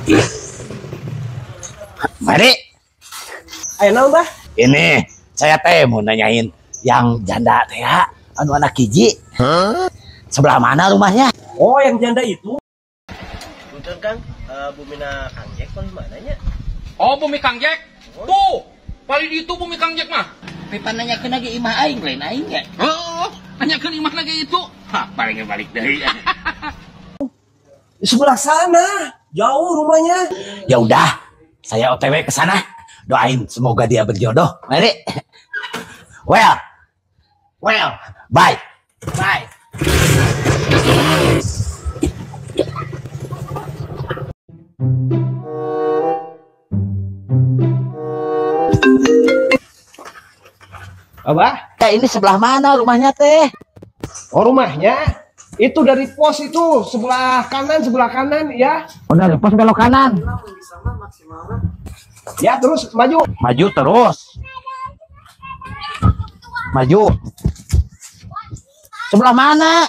Ih, mari. Ayo nambah. Ini saya teh mau nanyain yang janda teh ya, anu anak hiji. Sebelah mana rumahnya? Oh, yang janda itu. Punten Kang, Bumina Kang Jack paling mananya? Oh, Bumi Kang Jack. Tuh, paling di itu Bumi Kang Jack mah. Pipa nanyakeun lagi imah aing lain aing ge. Oh, nanyakeun imah lagi itu. Hah, paling balik deui. Di sebelah sana. Jauh rumahnya. Ya udah, saya OTW ke sana. Doain semoga dia berjodoh. Mari. Well, bye. Bye. Abah? Ini sebelah mana rumahnya teh? Oh, rumahnya itu dari pos itu sebelah kanan ya. Oh, dari pos belok kanan. Ya, terus maju. Maju terus. Maju. Sebelah mana?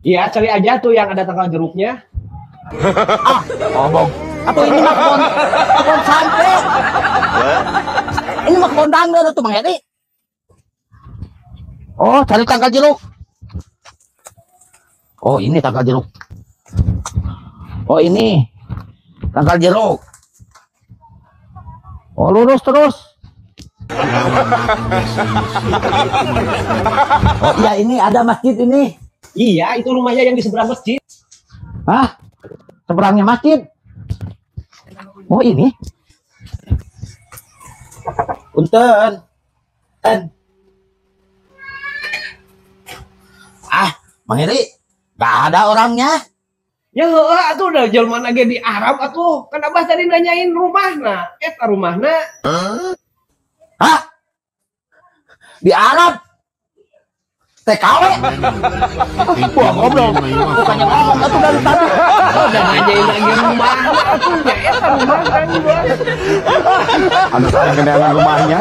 Iya, cari aja tuh yang ada tanggal jeruknya. Ngomong. Atau ini mah kebon santai. Ini mah kebon dangdut tuh Bang Heri. Oh, cari tanggal jeruk. Oh, ini tanggal jeruk. Oh, ini tanggal jeruk. Oh, lurus terus. Oh, iya, ini ada masjid ini. Iya, itu rumahnya yang di seberang masjid. Hah? Seberangnya masjid. Oh, ini. Punten. Bang Heri, gak ada orangnya. Ya heeh, atuh udah jelema lagi di Arab atuh. Kan Abah tadi nanyain rumahna. Eta rumahna. Hah? Di Arab? TKW? Wah, ngobrol. Bukannya ngomong atuh dari tadi. Udah nanyain lagi rumahna atuh. Ya eta rumah kan gua. Ada saya kenangan rumahnya.